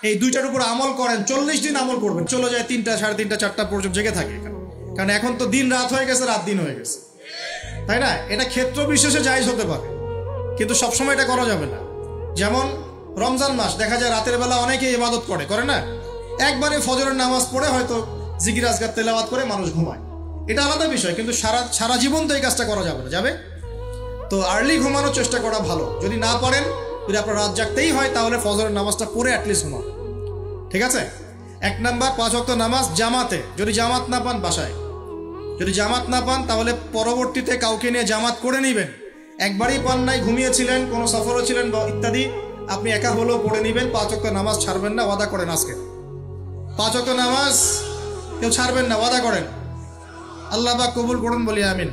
এই দুইটার উপর আমল করেন, 40 দিন আমল করবেন, চলে যায় 3টা, 3:30, 4টা পর্যন্ত জেগে থাকে। কারণ এখন তো দিন রাত হয়ে গেছে, রাত দিন হয়ে গেছে, তাই না? এটা ক্ষেত্র বিশেষে জায়েজ হতে পারে, কিন্তু সবসময় এটা করা যাবে না। যেমন রমজান মাস, দেখা যায় রাতের বেলা অনেকে ইবাদত করে না, একবারে ফজরের নামাজ পড়ে হয়তো জিকির আজকার তেলাওয়াত করে মানুষ ঘুমায়, এটা আলাদা বিষয়, কিন্তু সারা জীবন তো এই কাজটা করা যাবে না। যাবে তো আর্লি ঘুমানোর চেষ্টা করা ভালো। যদি না পারেন, যদি আপনার রাত জাগতেই হয়, তাহলে ফজরের নামাজটা পড়ে অ্যাটলিস্ট ঘুমান, ঠিক আছে? 1 নাম্বার 5 ওয়াক্ত নামাজ জামাতে। যদি জামাত না পান বাসায়, যদি জামাত না পান তাহলে পরবর্তীতে কাউকে নিয়ে জামাত করে নেবেন। একবারই পান নাই, ঘুমিয়েছিলেন, কোনো সফরও ছিলেন বা ইত্যাদি, আপনি একা হলেও পড়ে নেবেন। 5 ওয়াক্ত নামাজ ছাড়বেন না, ওয়াদা করেন আজকে 5 ওয়াক্ত নামাজ কেউ ছাড়বেন না, ওয়াদা করেন। আল্লাহ পাক কবুল করুন, বলি আমিন।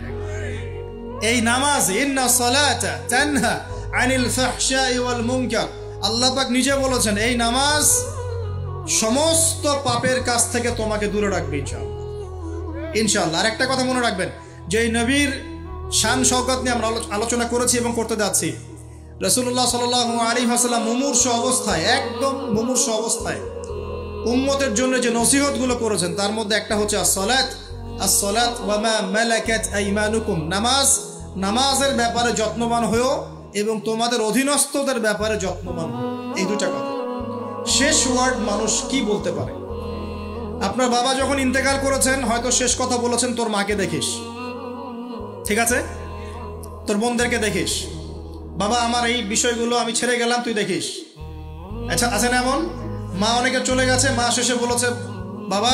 এই নামাজ, ইন্না সালাতা তানহা আনিল ফাহশাই ওয়াল মুনকার, আল্লাহ পাক নিজে বলেছেন এই নামাজ সমস্ত পাপের কাছ থেকে তোমাকে দূরে রাখবে ইনশাআল্লাহ, ইনশাআল্লাহ। আর একটা কথা মনে রাখবেন, যে এই নবীর শান শওকত নিয়ে আমরা আলোচনা করেছি এবং করতে যাচ্ছি। রাসূলুল্লাহ সাল্লাল্লাহু আলাইহি ওয়াসাল্লাম মুমূর্ষ অবস্থায়, একদম মুমূর্ষ অবস্থায় উম্মতের জন্য যে নসিহতগুলো করেছেন, তার মধ্যে একটা হচ্ছে আসসালাত ওয়া মা মালাকাত আইমানুকুম, নামাজের ব্যাপারে যত্নবান হয়েও এবং তোমাদের অধীনস্থদের ব্যাপারে যত্নবান হও। এই দুটা কথা। শেষ ওয়ার্ড মানুষ কি বলতে পারে? আপনার বাবা যখন ইন্তেকাল করেছেন, হয়তো শেষ কথা বলেছেন তোর মাকে দেখিস, ঠিক আছে? তোর বোনদেরকে দেখিস, বাবা আমার এই বিষয়গুলো আমি ছেড়ে গেলাম, তুই দেখিস। আচ্ছা, আছে না এমন? মা অনেকে চলে গেছে, মা শেষে বলেছে বাবা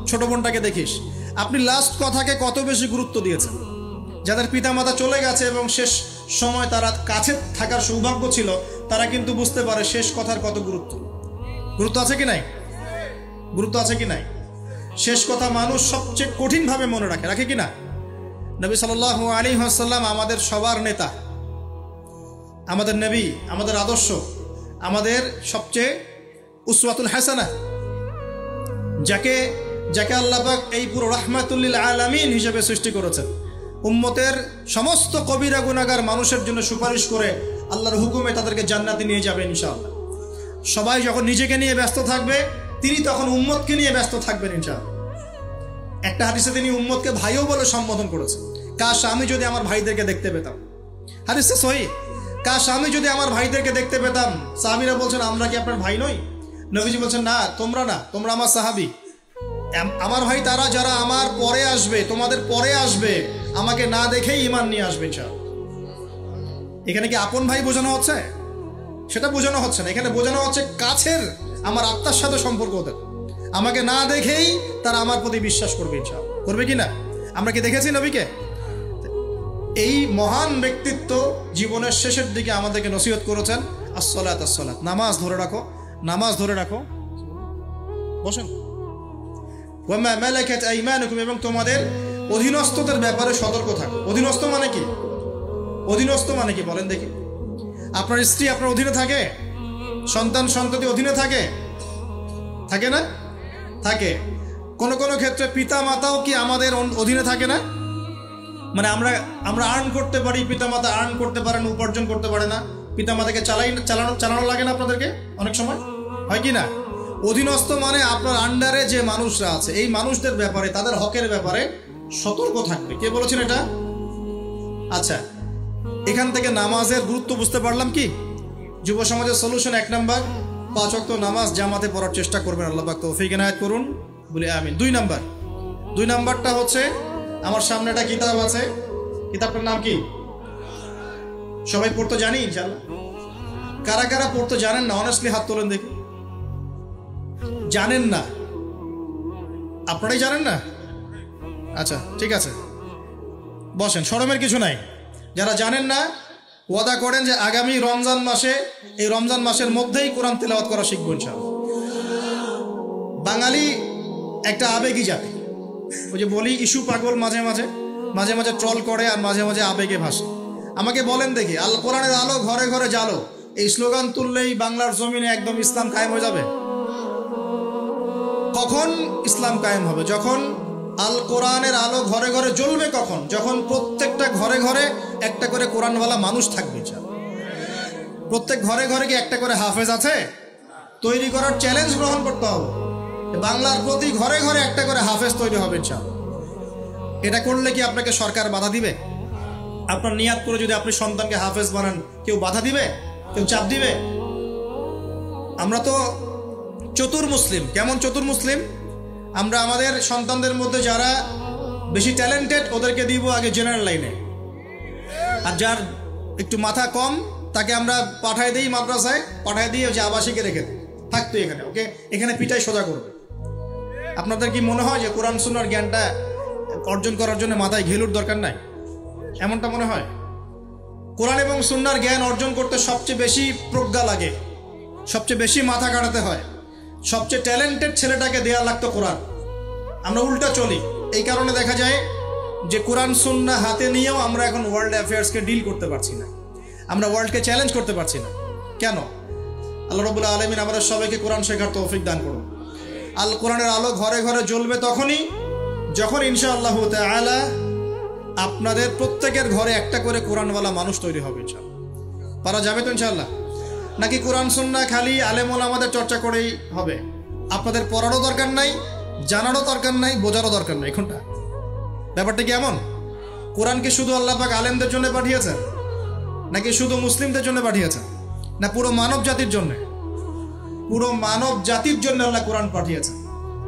ছোট বোনটাকে দেখিস। আপনি লাস্ট কথাকে কত বেশি গুরুত্ব দিয়েছেন? যাদের পিতামাতা চলে গেছে এবং শেষ সময় তারা কাছে থাকার সৌভাগ্য ছিল, তারা কিন্তু বুঝতে পারে শেষ কথার কত গুরুত্ব আছে কি নাই, গুরুত্ব আছে কি নাই। শেষ কথা মানুষ সবচেয়ে কঠিনভাবে মনে রাখে কি না? নবী সাল্লাল্লাহু আলাইহি ওয়াসাল্লাম আমাদের সবার নেতা, আমাদের নবী, আমাদের আদর্শ, আমাদের সবচেয়ে উসওয়াতুল হাসানা, যাকে আল্লাহ পাক এই পুরো রাহমাতুল লিল আলামিন হিসেবে সৃষ্টি করেছেন। উম্মতের সমস্ত কবিরা গুনাহগার মানুষের জন্য সুপারিশ করে আল্লাহর হুকুমে তাদেরকে জান্নাতে নিয়ে যাবে ইনশাআল্লাহ। সবাই যখন নিজেকে নিয়ে ব্যস্ত থাকবে, তিনি তখন উম্মতকে নিয়ে ব্যস্ত থাকবেন ইনশাআল্লাহ। একটা হাদিসে তিনি উম্মতকে ভাইও বলে সম্বোধন করেছেন। কাশ আমি যদি আমার ভাইদেরকে দেখতে পেতাম, হাদিসটা সহিহ, কাশ আমি যদি আমার ভাইদেরকে দেখতে পেতাম। সাহাবীরা বলছেন আমরা কি আপনার ভাই নই? নবীজি বলছেন না, তোমরা আমার সাহাবী। আমার ভাই তারা যারা আমার পরে আসবে, তোমাদের পরে আসবে, আমাকে না দেখেই ঈমান নিয়ে আসবে ইনশাআল্লাহ। এখানে কি আপন ভাই বোঝানো হচ্ছে? সেটা বোঝানো হচ্ছে না। এখানে বোঝানো হচ্ছে কাছের, আমার আত্মার সাথে সম্পর্ক ওদের। আমাকে না দেখেই তারা আমার প্রতি বিশ্বাস করবে ইনশাআল্লাহ। করবে কি না? আমরা কি দেখেছি নবীকে? এই মহান ব্যক্তিত্ব জীবনের শেষের দিকে আমাদেরকে নসিহত করেছেন, আসসালাত, নামাজ ধরে রাখো। বসেন। ওয়া মা মালাকাত আইমানুকুম, এবং তোমাদের অধীনস্থদের ব্যাপারে সতর্ক থাকো। অধীনস্থ মানে কি বলেন দেখি? আপনার স্ত্রী আপনার অধীনে থাকে? সন্তান-সন্ততি অধীনে থাকে না? থাকে। কোন ক্ষেত্রে পিতা মাতাও কি আমাদের অধীনে থাকে না? মানে আমরা আর্ন করতে পারি, পিতা মাতা আর্ন করতে পারেন, উপার্জন করতে পারে না। পিতা মাতাকে চালানো লাগে না আপনাদেরকে? অনেক সময় হয় কি না? অধীনস্থ মানে আপনার আন্ডারে যে মানুষরা আছে, এই মানুষদের ব্যাপারে, তাদের হকের ব্যাপারে সতর্ক থাকবে। কে বলেছেন এটা? আচ্ছা, এখান থেকে নামাজের গুরুত্ব বুঝতে পারলাম কি? যুব সমাজের সলিউশন 1 নাম্বার, 5 ওয়াক্ত নামাজ জামাতে পড়ার চেষ্টা করবেন। আল্লাহ পাক তৌফিক এনায়েত করুন, বলি আমিন। 2 নাম্বারটা হচ্ছে, আমার সামনে একটা কিতাব আছে, কিতাবটার নাম কি? সবাই পড়তে জানি ইনশাআল্লাহ? কারা পড়তে জানেন না? অনেস্টলি হাত তোলেন দেখি। জানেন না? আপনারাই জানেন না? আচ্ছা, ঠিক আছে, বসেন, শরমের কিছু নাই। যারা জানেন না, ওয়াদা করেন যে আগামী রমজান মাসে, এই রমজান মাসের মধ্যেই কোরআন তেলাওয়াত করা শিখবো ইনশাআল্লাহ। বাঙালি একটা আবেগী জাতি। ওই যে বলি, ইস্যু পাগল, মাঝে মাঝে ট্রল করে আর মাঝে মাঝে আবেগে ভাসে। আমাকে বলেন দেখি, আল কোরআনের আলো ঘরে ঘরে জ্বালো, এই স্লোগান তুললেই বাংলার জমিনে একদম ইসলাম কায়েম হয়ে যাবে? কখন ইসলাম কায়েম হবে? যখন আল কোরআনের আলো ঘরে ঘরে জ্বলবে। কখন? যখন প্রত্যেকটা ঘরে ঘরে একটা করে কোরআনওয়ালা মানুষ থাকবে। প্রত্যেক ঘরে ঘরে কি একটা করে হাফেজ আছে? তৈরি করার চ্যালেঞ্জ গ্রহণ করতে হবে। বাংলার প্রতি ঘরে ঘরে একটা করে হাফেজ তৈরি হবে ইনশাআল্লাহ। এটা করলে কি আপনাকে সরকার বাধা দিবে? আপনার নিয়াত করে যদি আপনি সন্তানকে হাফেজ বানান, কেউ বাধা দিবে? কেউ চাপ দিবে? আমরা তো চতুর মুসলিম। কেমন চতুর মুসলিম? আমরা আমাদের সন্তানদের মধ্যে যারা বেশি ট্যালেন্টেড ওদেরকে দিব আগে জেনারেল লাইনে, আর যার একটু মাথা কম তাকে আমরা পাঠায় দিই মাদ্রাসায়, পাঠায় দিয়ে যে আবাসিকে রেখে দিই, থাকতো এখানে, ওকে এখানে পিটাই সোজা করবে। আপনাদের কি মনে হয় যে কোরআন সুন্নাহর জ্ঞানটা অর্জন করার জন্য মাথায় ঘেলুর দরকার নাই? এমনটা মনে হয়? কোরআন এবং সুন্নাহর জ্ঞান অর্জন করতে সবচেয়ে বেশি প্রজ্ঞা লাগে, সবচেয়ে বেশি মাথা কাটাতে হয়, সবচেয়ে ট্যালেন্টেড ছেলেটাকে দেয়া লাগতো কোরআন। আমরা উল্টা চলি। এই কারণে দেখা যায় যে কোরআন সুন্নাহ হাতে নিয়েও আমরা এখন ওয়ার্ল্ড অ্যাফেয়ার্সকে ডিল করতে পারছি না, আমরা ওয়ার্ল্ডকে চ্যালেঞ্জ করতে পারছি না। কেন? আল্লাহ রাব্বুল আলামিন আমাদের সবাইকে কোরআন শেখার তৌফিক দান করুন। আল কোরআনের আলো ঘরে ঘরে জ্বলবে তখনই যখন ইনশাআল্লাহ তাআলা আপনাদের প্রত্যেকের ঘরে একটা করে কোরআনওয়ালা মানুষ তৈরি হবে ইনশাআল্লাহ। পারা যাবে তো ইনশাআল্লাহ? নাকি কোরআন সুন্নাহ খালি আলেম ওলামাদের চর্চা করেই হবে? আপনাদের পড়ারও দরকার নাই, জানারও দরকার নাই, বোঝারও দরকার নাই। কোনটা? ব্যাপারটা কি এমন? কোরআনকে শুধু আল্লাহ পাক আলেমদের জন্য পাঠিয়েছেন, নাকি শুধু মুসলিমদের জন্য পাঠিয়েছেন, না পুরো মানব জাতির জন্য? পুরো মানব জাতির জন্য আল্লাহ কোরআন পাঠিয়েছেন।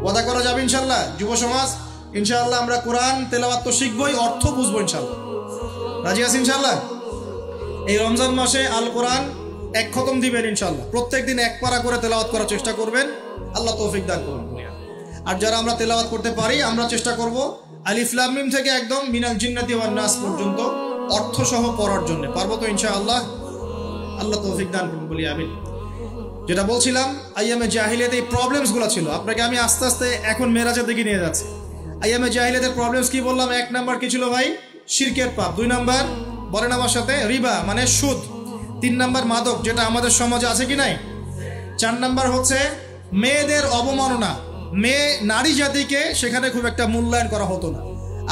ওয়াদা করা যাবে ইনশাআল্লাহ? যুব সমাজ ইনশাআল্লাহ আমরা কোরআন তেলাওয়াত তো শিখবই, অর্থ বুঝবো ইনশাআল্লাহ। রাজি আছি ইনশাআল্লাহ? এই রমজান মাসে আল কোরআন এক খতম দিবেন ইনশাআল্লাহ। প্রত্যেকদিন এক পারা করে তেলাওয়াত করার চেষ্টা করবেন, আল্লাহ তৌফিক দান করুন। আর যারা আমরা তেলাওয়াত করতে পারি আমরা চেষ্টা করব আলিফ লাম মিম থেকে একদম মিনাল জিন্নাতি ওয়ান নাস পর্যন্ত অর্থ সহ পড়ার জন্য। পারবো তো ইনশাআল্লাহ? আল্লাহ তৌফিক দান করুন, বলি আমিন। যেটা বলছিলাম, আইয়ামে জাহিলিয়াতে এই প্রবলেমসগুলো ছিল। আপনাকে আমি আস্তে আস্তে এখন মেরাজের দিকে নিয়ে যাচ্ছি। আইয়ামে জাহিলিয়াতের প্রবলেমস কি বললাম? 1 নাম্বার কি ছিল ভাই? শিরকের পাপ। 2 নাম্বার বলেন আমার সাথে, রিবা মানে সুদ। 3 নাম্বার মাদক, যেটা আমাদের সমাজে আছে কি নাই? 4 নাম্বার হচ্ছে মেয়েদের অবমাননা। মেয়ে নারী জাতিকে সেখানে খুব একটা মূল্যায়ন করা হতো না।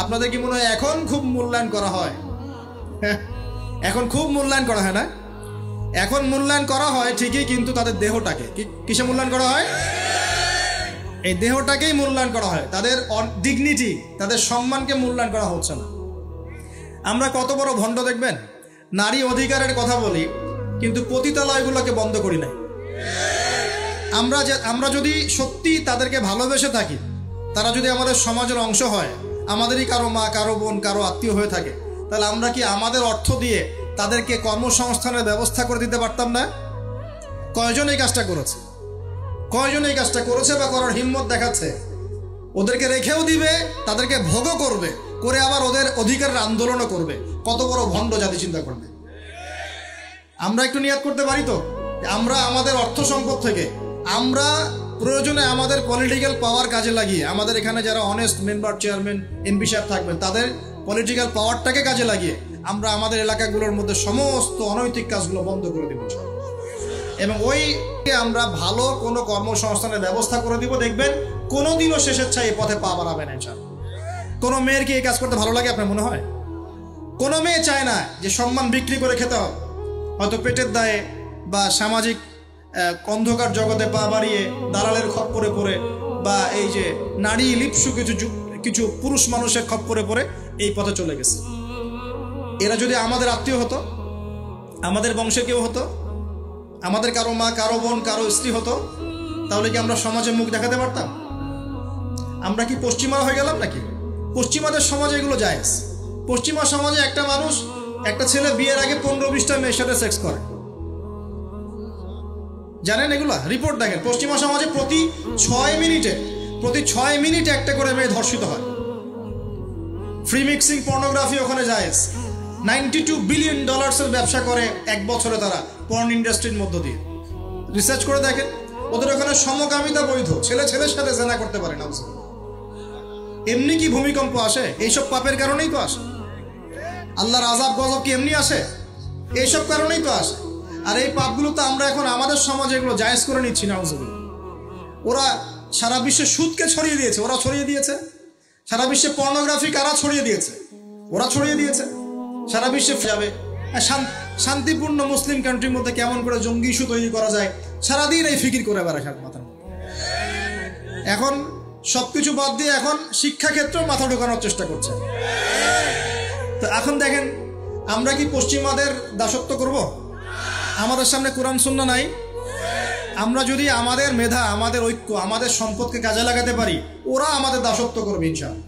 আপনাদের কি মনে হয় এখন খুব মূল্যায়ন করা হয়? এখন খুব মূল্যায়ন করা হয় না? এখন মূল্যায়ন করা হয় ঠিকই, কিন্তু তাদের দেহটাকে কিসে মূল্যায়ন করা হয়? এই দেহটাকেই মূল্যায়ন করা হয়, তাদের ডিগনিটি, তাদের সম্মানকে মূল্যায়ন করা হচ্ছে না। আমরা কত বড় ভণ্ড দেখবেন। নারী অধিকারের কথা বলি, কিন্তু পতিতালয়গুলোকে বন্ধ করি নাই। আমরা যদি সত্যি তাদেরকে ভালোবেসে থাকি, তারা যদি আমাদের সমাজের অংশ হয়, আমাদেরই কারো মা, কারো বোন, কারো আত্মীয় হয়ে থাকে, তাহলে আমরা কি আমাদের অর্থ দিয়ে তাদেরকে কর্মসংস্থানের ব্যবস্থা করে দিতে পারতাম না? কয়জন এই কাজটা করেছে? কয়জন এই কাজটা করেছে বা করার হিম্মত দেখাচ্ছে? ওদেরকে রেখেও দিবে, তাদেরকে ভোগও করবে, করে আবার ওদের অধিকারের আন্দোলনও করবে। কত বড় ভণ্ড জাতি চিন্তা করবে। আমরা একটু নিয়াত করতে পারি তো, আমরা আমাদের অর্থ সম্পদ থেকে আমরা প্রয়োজনে আমাদের পলিটিক্যাল পাওয়ার কাজে লাগিয়ে, আমাদের এখানে যারা অনেস্ট মেম্বার, চেয়ারম্যান, এমপি সাহেব থাকবেন, তাদের পলিটিক্যাল পাওয়ারটাকে কাজে লাগিয়ে আমরা আমাদের এলাকাগুলোর মধ্যে সমস্ত অনৈতিক কাজগুলো বন্ধ করে দিব এবং ওইকে আমরা ভালো কোনো কর্মসংস্থানের ব্যবস্থা করে দিব। দেখবেন কোনোদিনও শেষেচ্ছায় এই পথে পা বাড়াবে না ইনশাআল্লাহ। কোনো মেয়ের কি এই কাজ করতে ভালো লাগে আপনার মনে হয়? কোনো মেয়ে চায় না যে সম্মান বিক্রি করে খেতে হবে, হয়তো পেটের দায়ে বা সামাজিক অন্ধকার জগতে পা বাড়িয়ে দালালের খপ্পরে পড়ে, বা এই যে নারী লিপ্সু কিছু পুরুষ মানুষের খপ্পরে পড়ে এই পথে চলে গেছে। এরা যদি আমাদের আত্মীয় হতো, আমাদের বংশে কেউ হতো, আমাদের কারো মা, কারো বোন, কারো স্ত্রী হতো, তাহলে কি আমরা সমাজে মুখ দেখাতে পারতাম? আমরা কি পশ্চিমা হয়ে গেলাম নাকি? পশ্চিমাদের সমাজে এগুলো জায়েজ। পশ্চিমা সমাজে একটা মানুষ, একটা ছেলে বিয়ের আগে 15-20টা মেয়ের সাথে সেক্স করে, জানেন এগুলা? রিপোর্ট দেখেন। পশ্চিমা সমাজে প্রতি 6 মিনিটে একটা করে মেয়ে ধর্ষিত হয়। ফ্রি মিক্সিং পর্নোগ্রাফি ওখানে জায়েজ। $92 বিলিয়ন ব্যবসা করে এক বছরে তারা পর্ন ইন্ডাস্ট্রির মধ্য দিয়ে। রিসার্চ করে দেখেন, ওদের ওখানে সমকামিতা বৈধ। ছেলে ছেলের সাথে জেনা করতে পারে না। এমনি কি ভূমিকম্প আসে? এইসব পাপের কারণেই তো আসে। আল্লাহর আযাব গজব কি এমনি আসে? এইসব কারণেই তো আসে। আর এই পাপগুলো তো আমরা এখন আমাদের সমাজে এগুলো জায়েজ করে নিচ্ছি না। ওরা সারা বিশ্বে সুদকে ছড়িয়ে দিয়েছে, ওরা ছড়িয়ে দিয়েছে। সারা বিশ্বে পর্নোগ্রাফি কারা ছড়িয়ে দিয়েছে? ওরা ছড়িয়ে দিয়েছে। সারা বিশ্বে যাবে শান্তিপূর্ণ মুসলিম কান্ট্রির মধ্যে কেমন করে জঙ্গি ইস্যু তৈরি করা যায়, সারাদিন এই ফিকির করে বেড়ায় মাথার মধ্যে। এখন সবকিছু বাদ দিয়ে এখন শিক্ষাক্ষেত্রেও মাথা ঢোকানোর চেষ্টা করছে। তো এখন দেখেন, আমরা কি পশ্চিমাদের দাসত্ব করব? আমাদের সামনে কোরআন সুন্নাহ নাই। আমরা যদি আমাদের মেধা, আমাদের ঐক্য, আমাদের সম্পদকে কাজে লাগাতে পারি, ওরা আমাদের দাসত্ব করবে ইনশাআল্লাহ।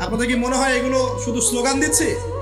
আপনাদের কি মনে হয় এগুলো শুধু স্লোগান দিচ্ছে?